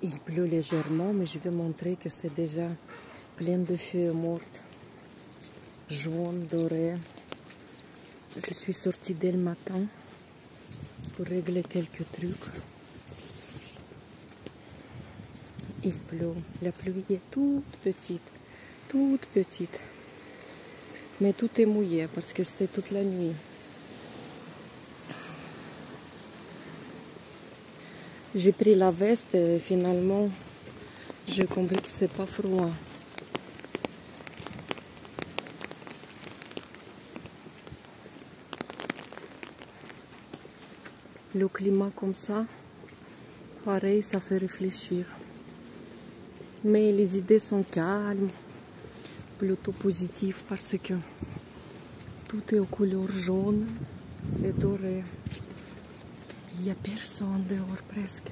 Il pleut légèrement, mais je vais montrer que c'est déjà plein de feuilles mortes, jaunes, dorées. Je suis sortie dès le matin pour régler quelques trucs. Il pleut. La pluie est toute petite. Mais tout est mouillé parce que c'était toute la nuit. J'ai pris la veste et finalement, j'ai compris que c'est pas froid. Le climat comme ça, pareil, ça fait réfléchir. Mais les idées sont calmes, plutôt positives parce que tout est aux couleurs jaune et doré. Il n'y a personne dehors presque.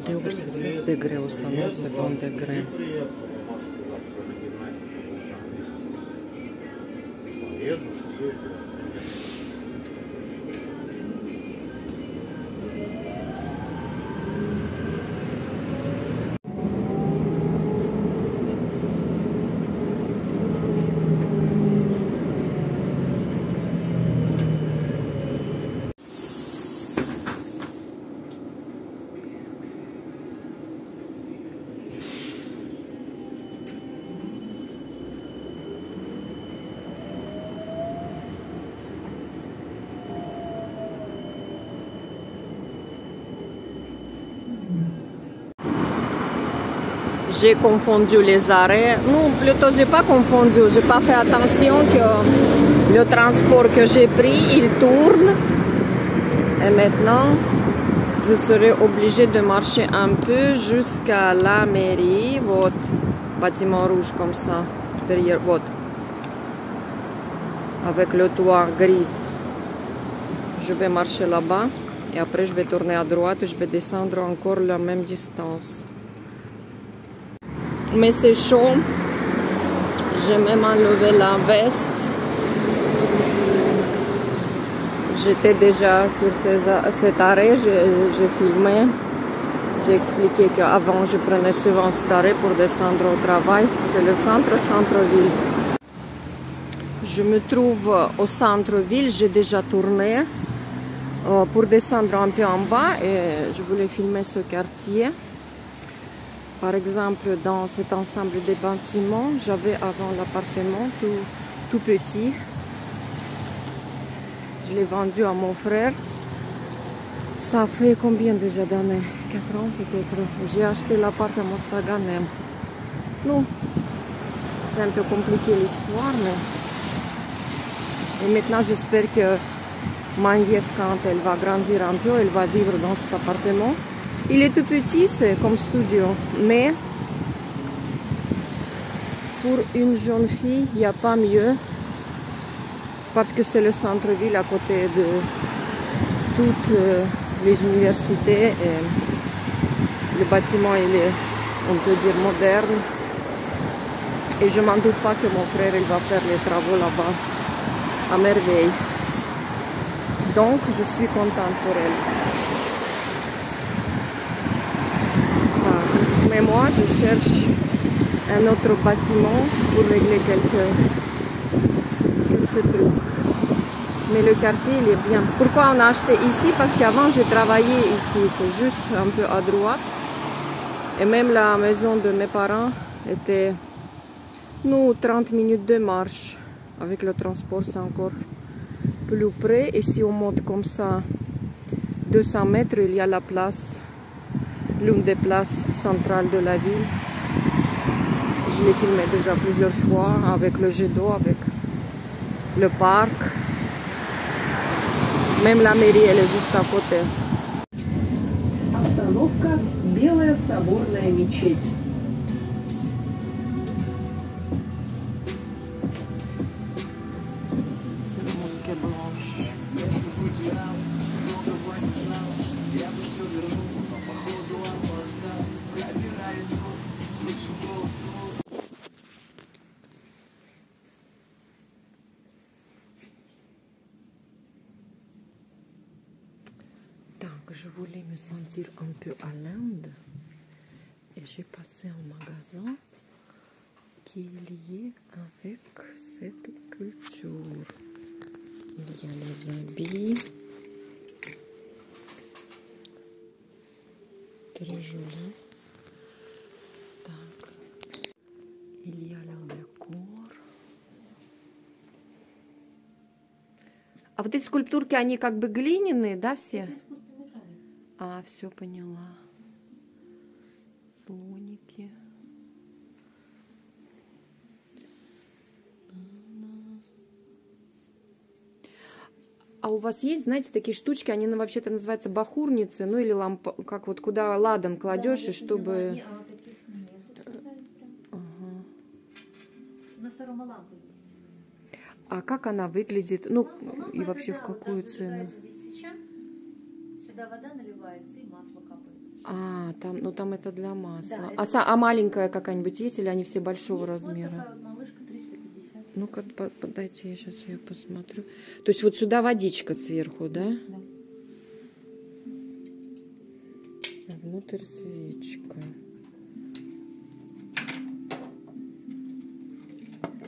Dehors c'est 16 degrés, au salon c'est 20 degrés. J'ai confondu les arrêts. Non, plutôt j'ai pas confondu. J'ai pas fait attention que le transport que j'ai pris, il tourne. Et maintenant, je serai obligée de marcher un peu jusqu'à la mairie. Вот, bâtiment rouge comme ça, derrière, вот, avec le toit gris. Je vais marcher là-bas et après je vais tourner à droite et je vais descendre encore la même distance. Mais c'est chaud, j'ai même enlevé la veste. J'étais déjà sur cet arrêt, j'ai filmé. J'ai expliqué qu'avant je prenais souvent cet arrêt pour descendre au travail. C'est le centre-ville. Je me trouve au centre-ville, j'ai déjà tourné pour descendre un peu en bas et je voulais filmer ce quartier. Par exemple, dans cet ensemble de bâtiments, j'avais avant l'appartement tout petit. Je l'ai vendu à mon frère. Ça fait combien déjà d'années? 4 ans peut-être. J'ai acheté l'appart à Mostaganem. Non, c'est un peu compliqué l'histoire, mais... Et maintenant, j'espère que ma nièce, quand elle va grandir un peu, elle va vivre dans cet appartement. Il est tout petit, c'est comme studio, mais pour une jeune fille, il n'y a pas mieux parce que c'est le centre-ville à côté de toutes les universités et le bâtiment il est, on peut dire, moderne. Et je m'en doute pas que mon frère il va faire les travaux là-bas à merveille. Donc je suis contente pour elle. Mais moi, je cherche un autre bâtiment pour régler quelques trucs. Mais le quartier, il est bien. Pourquoi on a acheté ici? Parce qu'avant, j'ai travaillé ici. C'est juste un peu à droite. Et même la maison de mes parents était, nous, 30 minutes de marche. Avec le transport, c'est encore plus près. Et si on monte comme ça, 200 mètres, il y a la place. L'une des places centrales de la ville. Je l'ai filmé déjà plusieurs fois avec le jet d'eau, avec le parc. Même la mairie, elle est juste à côté. Остановка Белая соборная мечеть. Слышу голос je voulais me sentir un peu à l'Inde et j'ai passé un magasin qui est lié avec cette culture. Il y a les habits, très jolis. Так. Il y a le décor. А вот эти скульптурки, они как бы глиняные, да, все? А, все поняла. Слоники. А у вас есть, знаете, такие штучки, они вообще-то называются бахурницы, ну или лампа, как вот куда ладан кладешь, да, и чтобы... Ага. У нас аромалампа есть. А как она выглядит? Ну, лампа и вообще это, в какую вот, цену? Здесь свеча, сюда вода наливается и масло капается. А, там, ну там это для масла. Да, А маленькая какая-нибудь есть, или они все большого размера? Вот такая вот малышка 350. Ну-ка, подайте, я сейчас ее посмотрю. То есть вот сюда водичка сверху, да? Да. Внутрь свечка.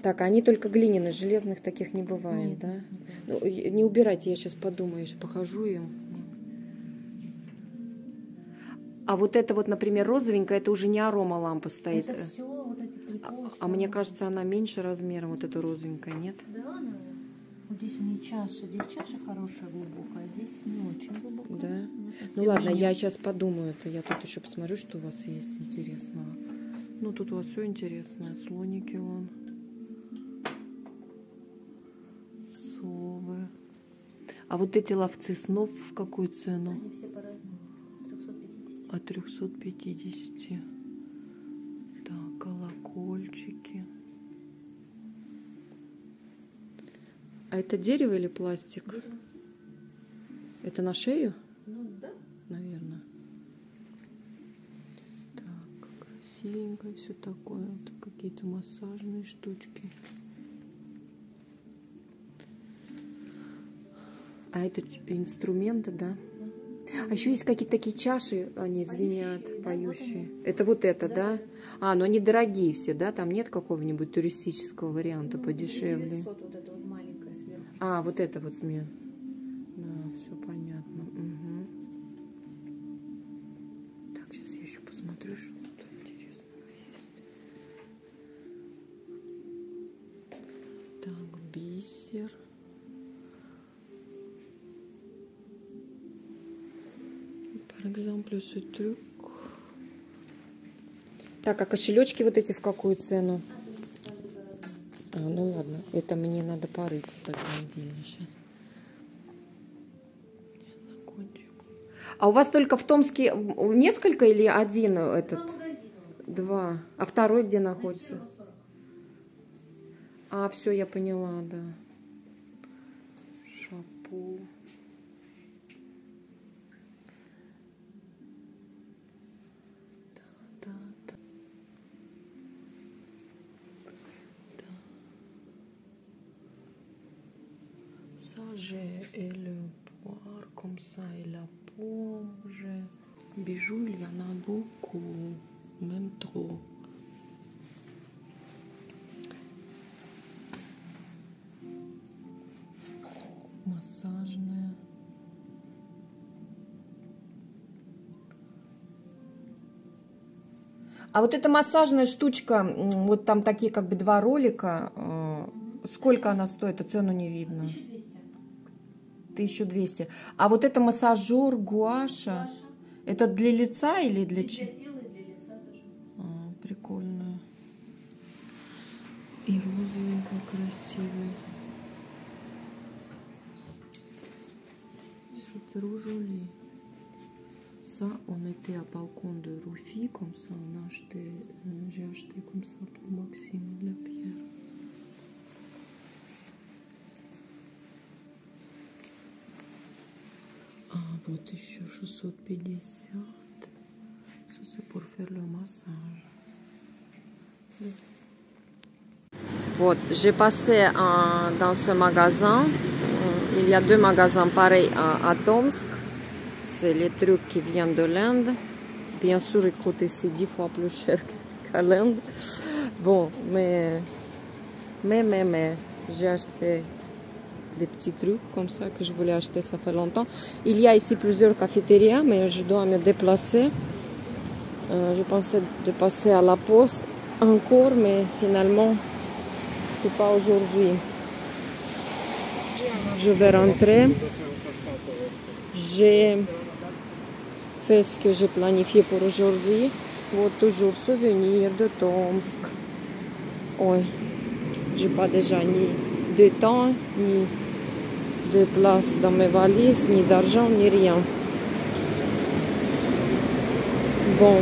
Так, они только глиняные, железных таких не бывает, нет, да? Ну, не убирайте, я сейчас подумаю, я похожу им. А вот это вот, например, розовенькая, это уже не аромалампа стоит. Это все вот эти три полочки. А мне кажется, она меньше размером, вот эта розовенькая, нет? Да, она... Вот здесь у нее чаша. Здесь чаша хорошая, глубокая, а здесь не очень глубокая. Да? Ну ладно, я сейчас подумаю. Это я тут еще посмотрю, что у вас есть интересного. Ну тут у вас все интересное. Слоники вон. Совы. А вот эти ловцы снов в какую цену? Они все по-разному. 350. От 350. Так, колокольчики. А это дерево или пластик? Дерево. Это на шею? Ну да. Наверное. Так, красивенько все такое. Вот какие-то массажные штучки. А это инструменты, да? А еще есть какие-то такие чаши, они звенят, поющие. Да, вот это вот это, да? А, но они дорогие все, да? Там нет какого-нибудь туристического варианта подешевле? 900, вот это вот маленькая сверху. А, вот это вот змея. Да, все понятно. Угу. Так, сейчас я еще посмотрю, что тут интересного есть. Так, бисер. Par exemple, ce truc. Так, а кошелечки вот эти в какую цену? А, ну ладно, это мне надо порыться тогда отдельно сейчас. А у вас только в Томске несколько или один этот? Два. А второй где находится? А, все, я поняла, да. Шапу. Et le poire comme ça et la pomme. Bijoux, il y en a beaucoup, même trop. Массажные. А вот эта массажная штучка, вот там такие как бы два ролика. Сколько она стоит? А цену не видно. 1200. А вот это массажер гуаша. Это для лица или для чего? Для тела и для лица тоже. А, прикольно. И розовенькая, красивая. C'est trop joli. Ça, on était à balcon de Rufi, comme ça, on a acheté, j'ai acheté comme ça pour Maxime de la pierre. А вот еще 650. Ça c'est pour faire le massage. Вот, j'ai passé dans ce magasin. Il y a deux magasins pareils à Tomsk. c'est les trucs qui viennent de l'Inde. Bien sûr, ils coûtent ici 10 fois plus cher qu'à l'Inde. Bon, mais j'ai acheté des petits trucs comme ça que je voulais acheter, ça fait longtemps. Il y a ici plusieurs cafétérias, mais je dois me déplacer. Je pensais de passer à la poste encore, mais finalement, c'est pas aujourd'hui. Je vais rentrer. J'ai fait ce que j'ai planifié pour aujourd'hui. Вот toujours souvenir de Tomsk. Ouais. J'ai pas déjà ni de temps, ni de place dans mes valises, ni d'argent, ni rien. Bon.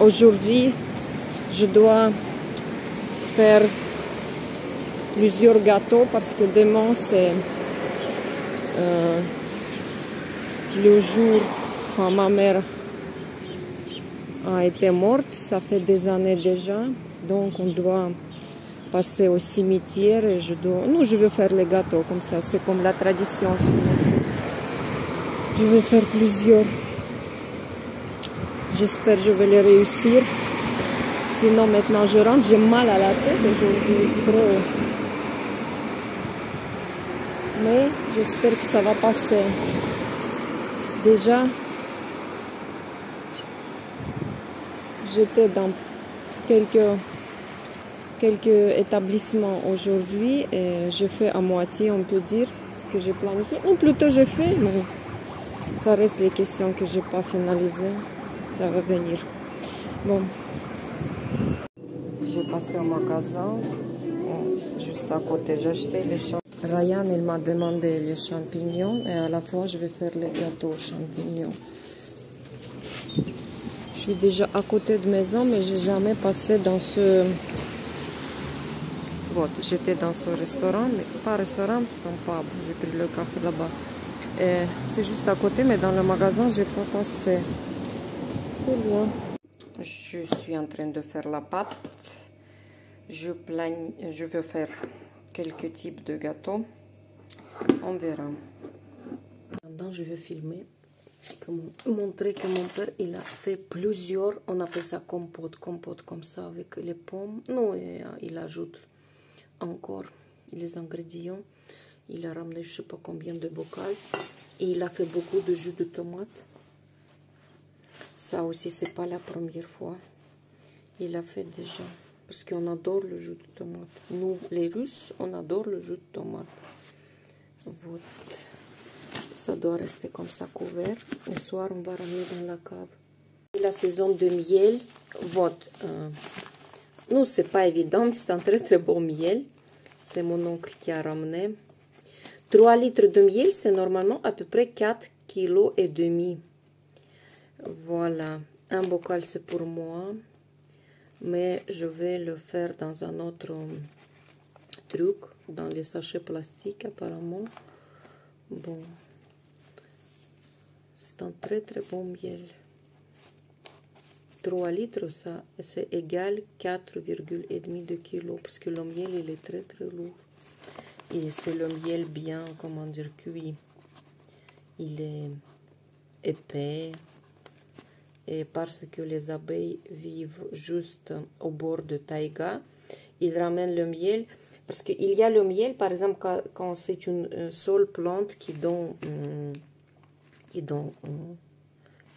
Aujourd'hui, je dois faire plusieurs gâteaux parce que demain, c'est le jour quand ma mère a été morte. Ça fait des années déjà. Donc, on doit passer au cimetière et je dois... Non, je veux faire les gâteaux comme ça. C'est comme la tradition chez nous. Je vais faire plusieurs. J'espère que je vais les réussir. Sinon, maintenant, je rentre. J'ai mal à la tête aujourd'hui. Trop. Mais j'espère que ça va passer. Déjà, j'étais dans quelques établissements aujourd'hui et je fais à moitié, on peut dire, ce que j'ai planifié. Ou plutôt, j'ai fait, mais ça reste les questions que j'ai pas finalisées. Ça va venir. Bon. J'ai passé au magasin, juste à côté, j'ai acheté les champignons. Ryan, il m'a demandé les champignons et à la fois je vais faire les gâteaux aux champignons. Je suis déjà à côté de maison, mais j'ai jamais passé dans ce... Bon, j'étais dans ce restaurant, mais pas restaurant, c'est un pub. J'ai pris le café là-bas. C'est juste à côté, mais dans le magasin, j'ai pas passé. C'est bien. Je suis en train de faire la pâte. Je veux faire quelques types de gâteaux. On verra. Maintenant, je vais filmer. Montrer que mon père, il a fait plusieurs, on appelle ça compote comme ça avec les pommes. Non, il ajoute encore les ingrédients. Il a ramené je sais pas combien de bocaux. Et il a fait beaucoup de jus de tomate. Ça aussi, c'est pas la première fois. Il a fait déjà. Parce qu'on adore le jus de tomate. Nous, les Russes, on adore le jus de tomate. Вот. Ça doit rester comme ça couvert. Le soir, on va ramener dans la cave. Et la saison de miel. Вот. Nous, c'est pas évident, mais c'est un très très bon miel. C'est mon oncle qui a ramené. 3 litres de miel, c'est normalement à peu près 4,5 kg. Voilà. Un bocal, c'est pour moi. Mais je vais le faire dans un autre truc, dans les sachets plastiques apparemment. Bon, c'est un très très bon miel. 3 litres, ça, c'est égal 4,5 de kilo, parce que le miel, il est très très lourd. Et c'est le miel bien, comment dire, cuit. Il est épais. Et parce que les abeilles vivent juste au bord de taïga, ils ramènent le miel. Parce qu'il y a le miel, par exemple, quand c'est une seule plante qui donne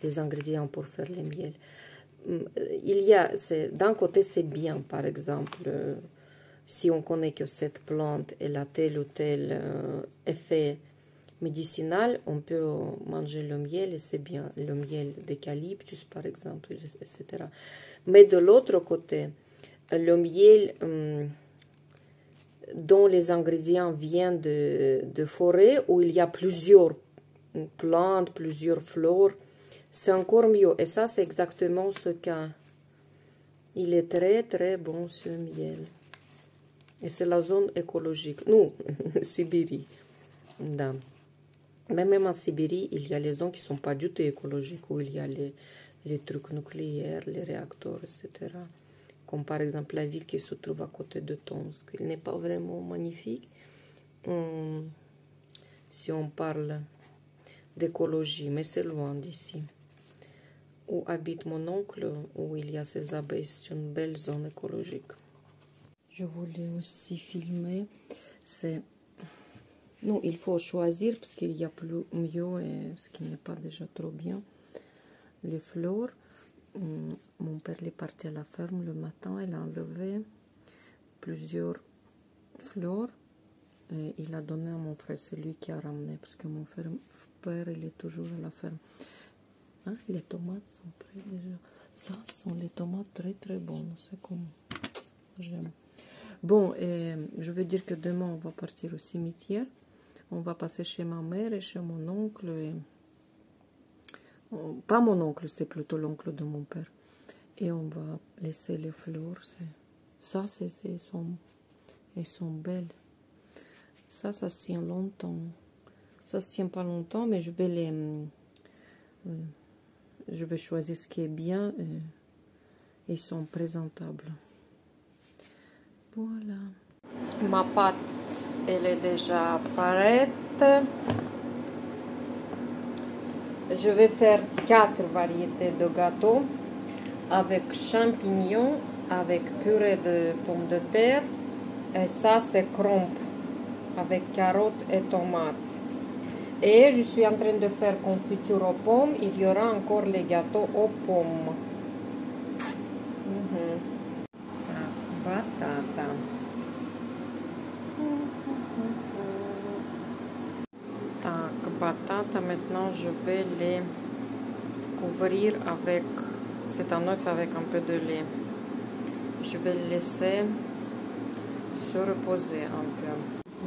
des ingrédients pour faire le miel. Il y a, d'un côté, c'est bien, par exemple, si on connaît que cette plante elle a tel ou tel effet médicinal, on peut manger le miel et c'est bien, le miel d'eucalyptus par exemple, etc. Mais de l'autre côté, le miel dont les ingrédients viennent de forêt où il y a plusieurs plantes, plusieurs fleurs, c'est encore mieux. Et ça, c'est exactement ce cas. Il est très très bon ce miel. Et c'est la zone écologique. Nous, Sibérie. Da. Mais même en Sibérie, il y a les zones qui ne sont pas du tout écologiques, où il y a les trucs nucléaires, les réacteurs, etc. Comme par exemple la ville qui se trouve à côté de Tomsk. Il n'est pas vraiment magnifique. si on parle d'écologie, mais c'est loin d'ici. Où habite mon oncle, où il y a ces abeilles, c'est une belle zone écologique. Je voulais aussi filmer, c'est... Non, il faut choisir parce qu'il y a plus mieux et ce qui n'est pas déjà trop bien. Les fleurs, mon père est parti à la ferme le matin, il a enlevé plusieurs fleurs et il a donné à mon frère, c'est lui qui a ramené parce que mon père il est toujours à la ferme. Hein, les tomates sont prêtes déjà. Ça sont les tomates très très bonnes, c'est comme j'aime. Bon, je veux dire que demain on va partir au cimetière. On va passer chez ma mère et chez mon oncle. Pas mon oncle, c'est plutôt l'oncle de mon père. Et on va laisser les fleurs. Ça, elles sont belles. Ça se tient longtemps. Ça se tient pas longtemps, mais je vais choisir ce qui est bien. Ils sont présentables. Voilà. Ma pâte, elle est déjà prête. Je vais faire 4 variétés de gâteaux avec champignons, avec purée de pommes de terre. Et ça, c'est crumble avec carottes et tomates. Et je suis en train de faire confiture aux pommes. Il y aura encore les gâteaux aux pommes. Batata. Так, batata, maintenant je vais les couvrir avec, c'est un œuf avec un peu de lait. Je vais le laisser se reposer un peu.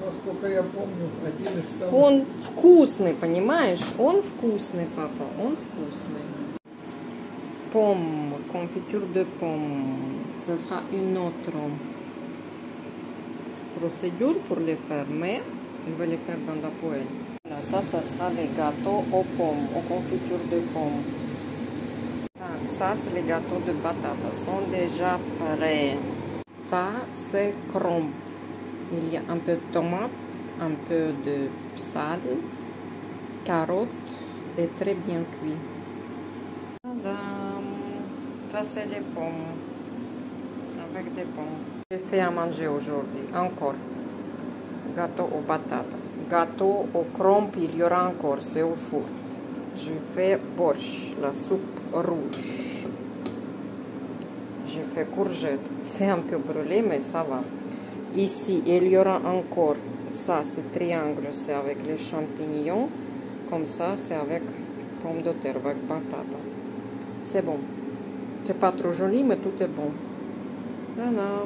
Насколько я помню, один из самых... Он вкусный, понимаешь? Он вкусный, папа, он вкусный. Pomme, confiture de pomme. Ce sera une autre procédure pour les faire, mais je vais les faire dans la poêle. Voilà, ça sera les gâteaux aux pommes, aux confitures de pommes. Donc, ça, c'est les gâteaux de patates. Sont déjà prêts. Ça, c'est crumble. Il y a un peu de tomate, un peu de sel, carottes et très bien cuit. Tadam! Ça, c'est les pommes. Avec des pommes. J'ai fait à manger aujourd'hui. Encore. Gâteau aux patates. Gâteau au crumble, il y aura encore. C'est au four. J'ai fait borsch, la soupe rouge. J'ai fait courgette. C'est un peu brûlé, mais ça va. Ici, il y aura encore, ça c'est triangle, c'est avec les champignons, comme ça c'est avec pommes de terre, avec patata. C'est bon. C'est pas trop joli, mais tout est bon. Voilà.